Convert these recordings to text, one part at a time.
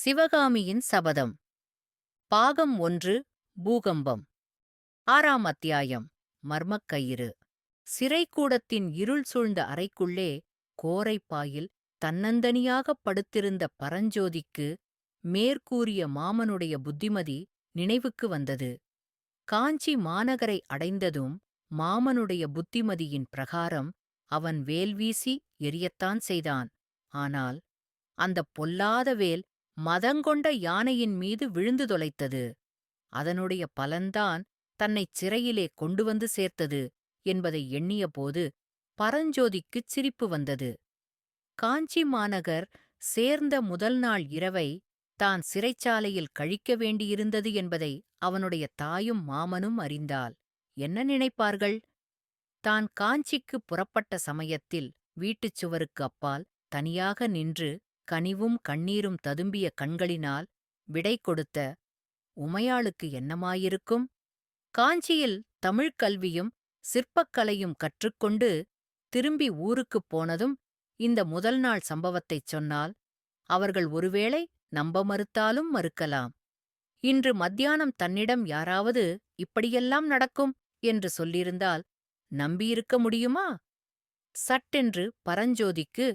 சிவகாமியின் சபதம். பாகம் 1. பூகம்பம். 6ஆம் அத்தியாயம். மர்மக்கயிறு. சிறைக்கூடத்தின் இருள் சூழ்ந்த அறைக்குள்ளே கோரைப்பாயில் தன்னந்தனியாகப் படுத்திருந்த பரஞ்சோதிக்கு மேற்கூறிய மாமனுடைய புத்திமதி நினைவுக்கு வந்தது. காஞ்சி மாநகரை அடைந்ததும் மாமனுடைய புத்திமதியின் பிரகாரம் அவன் வேல்வீசி எரியத்தான் செய்தான். ஆனால் அந்தப் பொல்லாத வேல் மதங்கொண்ட யானையின் மீது விழுந்து தொலைத்தது. அதனுடைய பலன்தான் தன்னைச் சிறையிலே கொண்டு வந்து சேர்த்தது என்பதை எண்ணியபோது பரஞ்சோதிக்குச் சிரிப்பு வந்தது. காஞ்சி மாநகர் சேர்ந்த முதல் நாள் இரவை தான் சிறைச்சாலையில் கழிக்க வேண்டியிருந்தது என்பதை அவனுடைய தாயும் மாமனும் அறிந்தால் என்ன நினைப்பார்கள்? தான் காஞ்சிக்குப் புறப்பட்ட சமயத்தில் வீட்டுச் சுவருக்கு அப்பால் தனியாக நின்று கனிவும் கண்ணீரும் ததும்பிய கண்களினால் விடை கொடுத்த உமையாளுக்கு என்னமாயிருக்கும்? காஞ்சியில் தமிழ்க் கல்வியும் சிற்பக்கலையும் கற்றுக்கொண்டு திரும்பி ஊருக்குப் போனதும் இந்த முதல் நாள் சம்பவத்தைச் சொன்னால் அவர்கள் ஒருவேளை நம்ப மறுத்தாலும் மறுக்கலாம். இன்று மத்தியானம் தன்னிடம் யாராவது இப்படியெல்லாம் நடக்கும் என்று சொல்லியிருந்தால் நம்பியிருக்க முடியுமா? சட்டென்று பரஞ்சோதிக்கு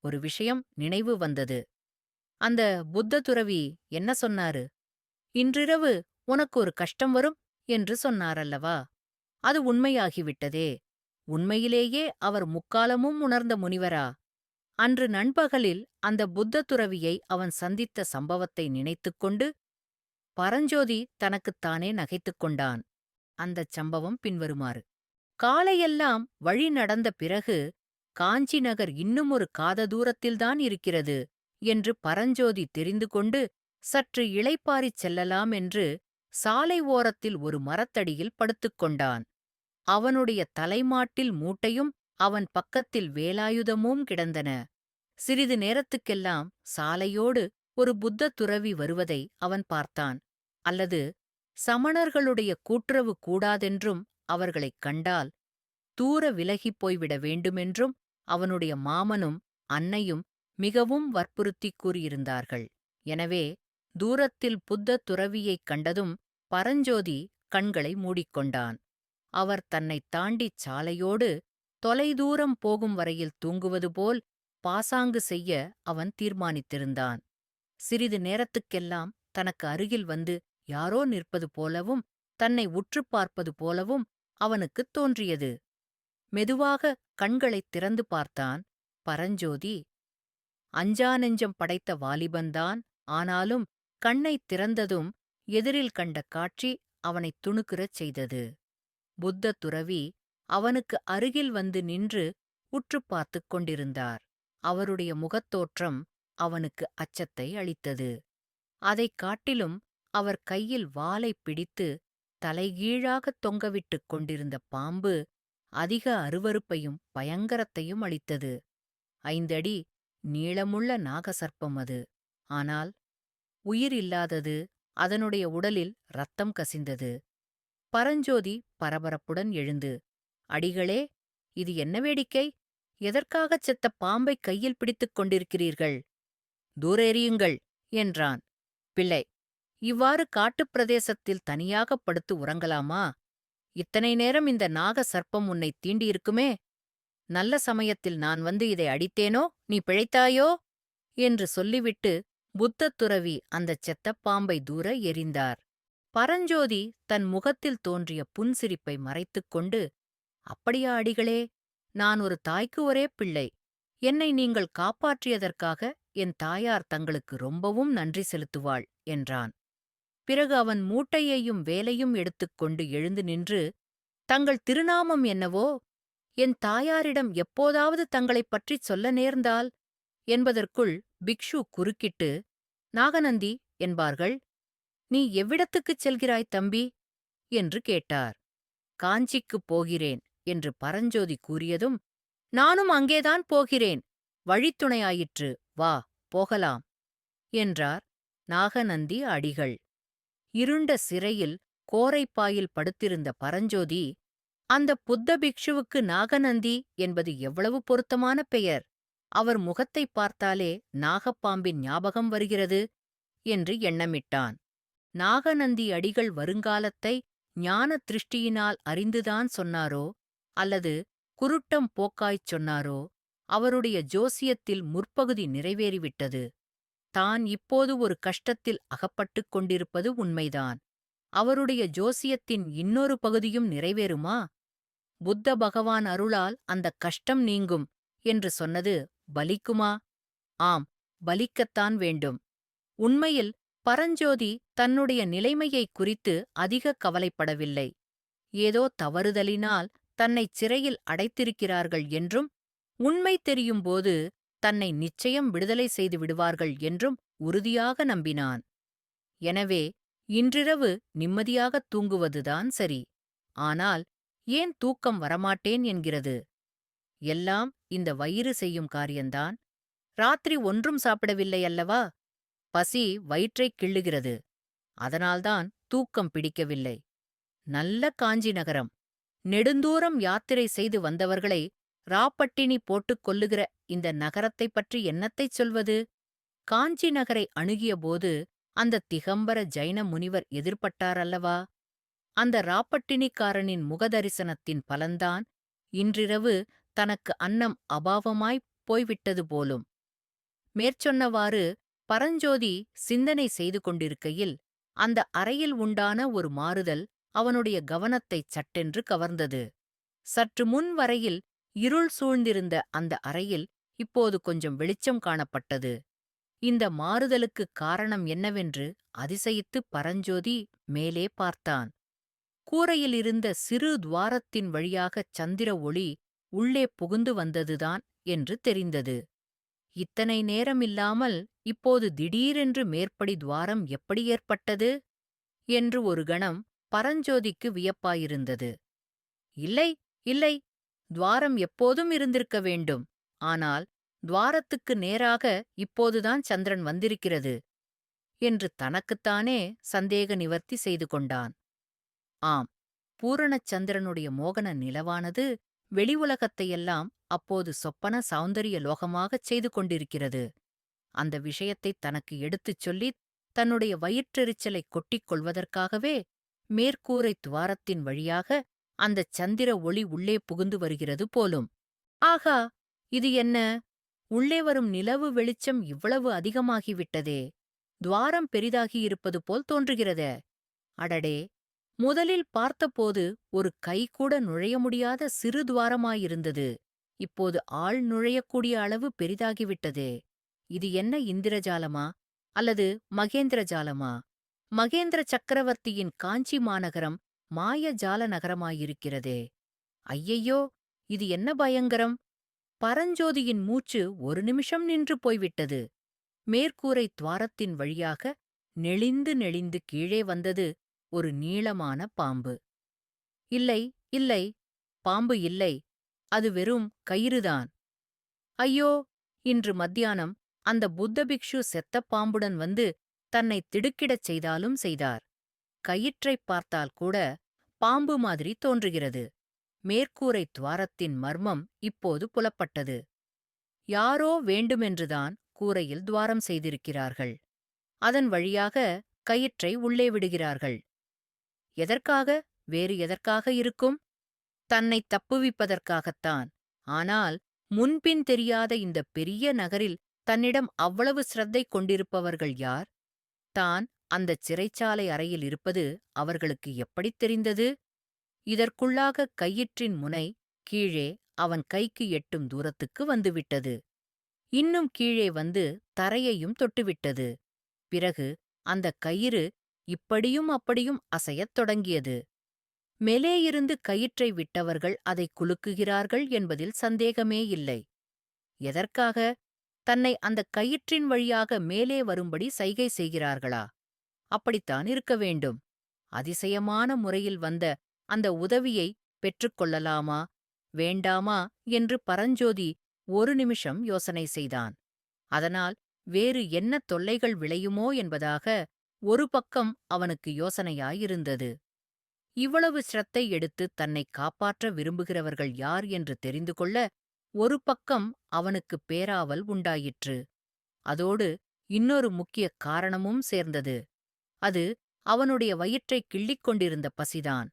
ஒரு விஷயம் நினைவு வந்தது. அந்த புத்த துறவி என்ன சொன்னாரு? இன்றிரவு உனக்கு ஒரு கஷ்டம் வரும் என்று சொன்னாரல்லவா? அது உண்மையாகிவிட்டதே. உண்மையிலேயே அவர் முக்காலமும் உணர்ந்த முனிவரா? அன்று நண்பகலில் அந்த புத்த துறவியை அவன் சந்தித்த சம்பவத்தை நினைத்துக்கொண்டு பரஞ்சோதி தனக்குத்தானே நகைத்துக் கொண்டான். அந்தச் சம்பவம் பின்வருமாறு. காலையெல்லாம் வழி நடந்த பிறகு காஞ்சி நகர் இன்னும் ஒரு காத தூரத்தில்தான் இருக்கிறது என்று பரஞ்சோதி தெரிந்து கொண்டு சற்று இளைப்பாறிச் செல்லலாம் என்று சாலை ஓரத்தில் ஒரு மரத்தடியில் படுத்துக்கொண்டான். அவனுடைய தலைமாட்டில் மூட்டையும் அவன் பக்கத்தில் வேலாயுதமும் கிடந்தன. சிறிது நேரத்துக்கெல்லாம் சாலையோடு ஒரு புத்த துறவி வருவதை அவன் பார்த்தான். அல்லது சமணர்களுடைய கூட்டுறவு கூடாதென்றும் அவர்களைக் கண்டால் தூர விலகிப் போய்விட வேண்டுமென்றும் அவனுடைய மாமனும் அன்னையும் மிகவும் வற்புறுத்திக் கூறியிருந்தார்கள். எனவே தூரத்தில் புத்த துறவியைக் கண்டதும் பரஞ்சோதி கண்களை மூடிக்கொண்டான். அவர் தன்னைத் தாண்டிச் சாலையோடு தொலைதூரம் போகும் வரையில் தூங்குவது போல் பாசாங்கு செய்ய அவன் தீர்மானித்திருந்தான். சிறிது நேரத்துக்கெல்லாம் தனக்கு அருகில் வந்து யாரோ நிற்பது போலவும் தன்னை உற்றுப் பார்ப்பது போலவும் அவனுக்குத் தோன்றியது. மெதுவாக கண்களைத் திறந்து பார்த்தான். பரஞ்சோதி அஞ்சா நெஞ்சம் படைத்த வாலிபன்தான். ஆனாலும் கண்ணைத் திறந்ததும் எதிரில் கண்ட காட்சி அவனைத் துணுக்குறச் செய்தது. புத்த துறவி அவனுக்கு அருகில் வந்து நின்று உற்றுப் பார்த்துக் கொண்டிருந்தார். அவருடைய முகத்தோற்றம் அவனுக்கு அச்சத்தை அளித்தது. அதைக் காட்டிலும் அவர் கையில் வாளைப் பிடித்து தலைகீழாகத் தொங்கவிட்டுக் கொண்டிருந்த பாம்பு அதிக அருவருப்பையும் பயங்கரத்தையும் அளித்தது. 5 அடி நீளமுள்ள நாகசர்ப்பம் அது. ஆனால் உயிர் இல்லாதது. அதனுடைய உடலில் இரத்தம் கசிந்தது. பரஞ்சோதி பரபரப்புடன் எழுந்து, அடிகளே, இது என்ன வேடிக்கை? எதற்காகச் செத்த பாம்பைக் கையில் பிடித்துக் கொண்டிருக்கிறீர்கள்? தூர எறியுங்கள் என்றான். பிள்ளை, இவ்வாறு காட்டுப் பிரதேசத்தில் தனியாகப் படுத்து உறங்கலாமா? இத்தனை நேரம் இந்த நாக சர்ப்பம் உன்னைத் தீண்டியிருக்குமே. நல்ல சமயத்தில் நான் வந்து இதை அடித்தேனோ நீ பிழைத்தாயோ? என்று சொல்லிவிட்டு புத்தத் துறவி அந்தச் செத்த பாம்பை தூர எறிந்தார். பரஞ்சோதி தன் முகத்தில் தோன்றிய புன்சிரிப்பை மறைத்துக் கொண்டு, அப்படியா அடிகளே? நான் ஒரு தாய்க்கு ஒரே பிள்ளை. என்னை நீங்கள் காப்பாற்றியதற்காக என் தாயார் தங்களுக்கு ரொம்பவும் நன்றி செலுத்துவாள் என்றான். பிறகு அவன் மூட்டையையும் வேலையும் எடுத்துக்கொண்டு எழுந்து நின்று, தங்கள் திருநாமம் என்னவோ? என் தாயாரிடம் எப்போதாவது தங்களைப் பற்றிச் சொல்ல நேர்ந்தால் என்பதற்குள் பிக்ஷு குறுக்கிட்டு, நாகநந்தி என்பார்கள். நீ எவ்விடத்துக்குச் செல்கிறாய் தம்பி? என்று கேட்டார். காஞ்சிக்குப் போகிறேன் என்று பரஞ்சோதி கூறியதும், நானும் அங்கேதான் போகிறேன். வழித்துணையாயிற்று, வா போகலாம் என்றார் நாகநந்தி அடிகள். இருண்ட சிறையில் கோரைப்பாயில் படுத்திருந்த பரஞ்சோதி, அந்த புத்த பிக்ஷுவுக்கு நாகநந்தி என்பது எவ்வளவு பொருத்தமான பெயர்! அவர் முகத்தைப் பார்த்தாலே நாகப்பாம்பின் ஞாபகம் வருகிறது என்று எண்ணமிட்டான். நாகநந்தி அடிகள் வருங்காலத்தை ஞான திருஷ்டியினால் அறிந்துதான் சொன்னாரோ, அல்லது குருட்டம் போக்காய்ச் சொன்னாரோ, அவருடைய ஜோசியத்தில் முற்பகுதி நிறைவேறிவிட்டது. தான் இப்போது ஒரு கஷ்டத்தில் அகப்பட்டுக் கொண்டிருப்பது உண்மைதான். அவருடைய ஜோசியத்தின் இன்னொரு பகுதியும் நிறைவேறுமா? புத்த பகவான் அருளால் அந்தக் கஷ்டம் நீங்கும் என்று சொன்னது பலிக்குமா? ஆம், பலிக்கத்தான் வேண்டும். உண்மையில் பரஞ்சோதி தன்னுடைய நிலைமையைக் குறித்து அதிக கவலைப்படவில்லை. ஏதோ தவறுதலினால் தன்னைச் சிறையில் அடைத்திருக்கிறார்கள் என்றும், உண்மை தெரியும்போது தன்னை நிச்சயம் விடுதலை செய்து விடுவார்கள் என்றும் உறுதியாக நம்பினான். எனவே இன்றிரவு நிம்மதியாகத் தூங்குவதுதான் சரி. ஆனால் ஏன் தூக்கம் வரமாட்டேன் என்கிறது? எல்லாம் இந்த வயிறு செய்யும் காரியந்தான். ராத்திரி ஒன்றும் சாப்பிடவில்லை அல்லவா? பசி வயிற்றைக் கிள்ளுகிறது. அதனால்தான் தூக்கம் பிடிக்கவில்லை. நல்ல காஞ்சி நகரம். நெடுந்தூரம் யாத்திரை செய்து வந்தவர்களை ராப்பட்டினி போட்டுக் கொல்லுகிற இந்த நகரத்தைப் பற்றி என்னத்தைச் சொல்வது? காஞ்சி நகரை அணுகியபோது அந்த திகம்பர ஜைன முனிவர் எதிர்ப்பட்டார் அல்லவா? அந்த ராப்பட்டினிக்காரனின் முகதரிசனத்தின் பலன்தான் இன்றிரவு தனக்கு அன்னம் அபாவமாய்ப் போய்விட்டது போலும். மேற்சொன்னவாறு பரஞ்சோதி சிந்தனை செய்து கொண்டிருக்கையில் அந்த அறையில் உண்டான ஒரு மாறுதல் அவனுடைய கவனத்தைச் சட்டென்று கவர்ந்தது. சற்று முன் வரையில் இருள் சூழ்ந்திருந்த அந்த அறையில் இப்போது கொஞ்சம் வெளிச்சம் காணப்பட்டது. இந்த மாறுதலுக்குக் காரணம் என்னவென்று அதிசயித்துப் பரஞ்சோதி மேலே பார்த்தான். கூரையிலிருந்த சிறு துவாரத்தின் வழியாகச் சந்திர ஒளி உள்ளே புகுந்து வந்ததுதான் என்று தெரிந்தது. இத்தனை நேரமில்லாமல் இப்போது திடீரென்று மேற்படி துவாரம் எப்படி ஏற்பட்டது என்று ஒரு கணம் பரஞ்சோதிக்கு வியப்பாயிருந்தது. இல்லை, இல்லை, துவாரம் எப்போதும் இருந்திருக்க வேண்டும். ஆனால் துவாரத்துக்கு நேராக இப்போதுதான் சந்திரன் வந்திருக்கிறது என்று தனக்குத்தானே சந்தேக நிவர்த்தி செய்து கொண்டான். ஆம், பூரணச் சந்திரனுடைய மோகன நிலவானது வெளி உலகத்தையெல்லாம் அப்போது சொப்பன சௌந்தரிய லோகமாகச் செய்து கொண்டிருக்கிறது. அந்த விஷயத்தைத் தனக்கு எடுத்துச் சொல்லித் தன்னுடைய வயிற்றெரிச்சலைக் கொட்டிக் கொள்வதற்காகவே மேற்கூரைத் துவாரத்தின் வழியாக அந்தச் சந்திர ஒளி உள்ளே புகுந்து வருகிறது போலும். ஆகா, இது என்ன? உள்ளே வரும் நிலவு வெளிச்சம் இவ்வளவு அதிகமாகிவிட்டதே! துவாரம் பெரிதாகியிருப்பது போல் தோன்றுகிறதே! அடடே! முதலில் பார்த்தபோது ஒரு கைகூட நுழைய முடியாத சிறு துவாரமாயிருந்தது. இப்போது ஆள் நுழையக்கூடிய அளவு பெரிதாகிவிட்டதே! இது என்ன இந்திரஜாலமா? அல்லது மகேந்திர ஜாலமா? மகேந்திர சக்கரவர்த்தியின் காஞ்சி மாநகரம் மாய ஜால நகரமாயிருக்கிறதே! ஐயையோ, இது என்ன பயங்கரம்! பரஞ்சோதியின் மூச்சு ஒரு நிமிஷம் நின்று போய்விட்டது. மேற்கூரைத் துவாரத்தின் வழியாக நெளிந்து நெளிந்து கீழே வந்தது ஒரு நீளமான பாம்பு. இல்லை, இல்லை, பாம்பு இல்லை, அது வெறும் கயிறுதான். ஐயோ, இன்று மத்தியானம் அந்த புத்த பிக்ஷு செத்த பாம்புடன் வந்து தன்னைத் திடுக்கிடச் செய்தாலும் செய்தார். கயிற்றைப் பார்த்தால் கூட பாம்பு மாதிரி தோன்றுகிறது. மேற்கூரைத் துவாரத்தின் மர்மம் இப்போது புலப்பட்டது. யாரோ வேண்டுமென்றுதான் கூரையில் துவாரம் செய்திருக்கிறார்கள். அதன் வழியாக கயிற்றை உள்ளே விடுகிறார்கள். எதற்காக? வேறு எதற்காக இருக்கும்? தன்னைத் தப்புவிப்பதற்காகத்தான். ஆனால் முன்பின் தெரியாத இந்த பெரிய நகரில் தன்னிடம் அவ்வளவு சிரத்தை கொண்டிருப்பவர்கள் யார்? தான் அந்தச் சிறைச்சாலை அறையில் இருப்பது அவர்களுக்கு எப்படித் தெரிந்தது? இதற்குள்ளாக கயிற்றின் முனை கீழே அவன் கைக்கு எட்டும் தூரத்துக்கு வந்துவிட்டது. இன்னும் கீழே வந்து தரையையும் தொட்டுவிட்டது. பிறகு அந்தக் கயிறு இப்படியும் அப்படியும் அசையத் தொடங்கியது. மேலேயிருந்து கயிற்றை விட்டவர்கள் அதைக் குலுக்குகிறார்கள் என்பதில் சந்தேகமே இல்லை. எதற்காக? தன்னை அந்தக் கயிற்றின் வழியாக மேலே வரும்படி சைகை செய்கிறார்களா? அப்படித்தான் இருக்க வேண்டும். அதிசயமான முறையில் வந்த அந்த உதவியை பெற்றுக்கொள்ளலாமா, வேண்டாமா என்று பரஞ்சோதி ஒரு நிமிஷம் யோசனை செய்தான். அதனால் வேறு என்ன தொல்லைகள் விளையுமோ என்பதாக ஒரு பக்கம் அவனுக்கு யோசனையாயிருந்தது. இவ்வளவு சிரத்தை எடுத்து தன்னைக் காப்பாற்ற விரும்புகிறவர்கள் யார் என்று தெரிந்து கொள்ள ஒரு பக்கம் அவனுக்குப் பேராவல் உண்டாயிற்று. அதோடு இன்னொரு முக்கிய காரணமும் சேர்ந்தது. அது அவனுடைய வயிற்றைக் கிள்ளிக் கொண்டிருந்த பசிதான்.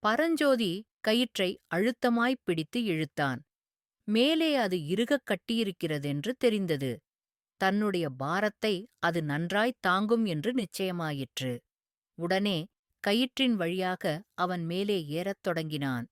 பரஞ்சோதி கயிற்றை அழுத்தமாய்ப் பிடித்து இழுத்தான். மேலே அது இறுகக் கட்டியிருக்கிறதென்று தெரிந்தது. தன்னுடைய பாரத்தை அது நன்றாய்த் தாங்கும் என்று நிச்சயமாயிற்று. உடனே கயிற்றின் வழியாக அவன் மேலே ஏறத் தொடங்கினான்.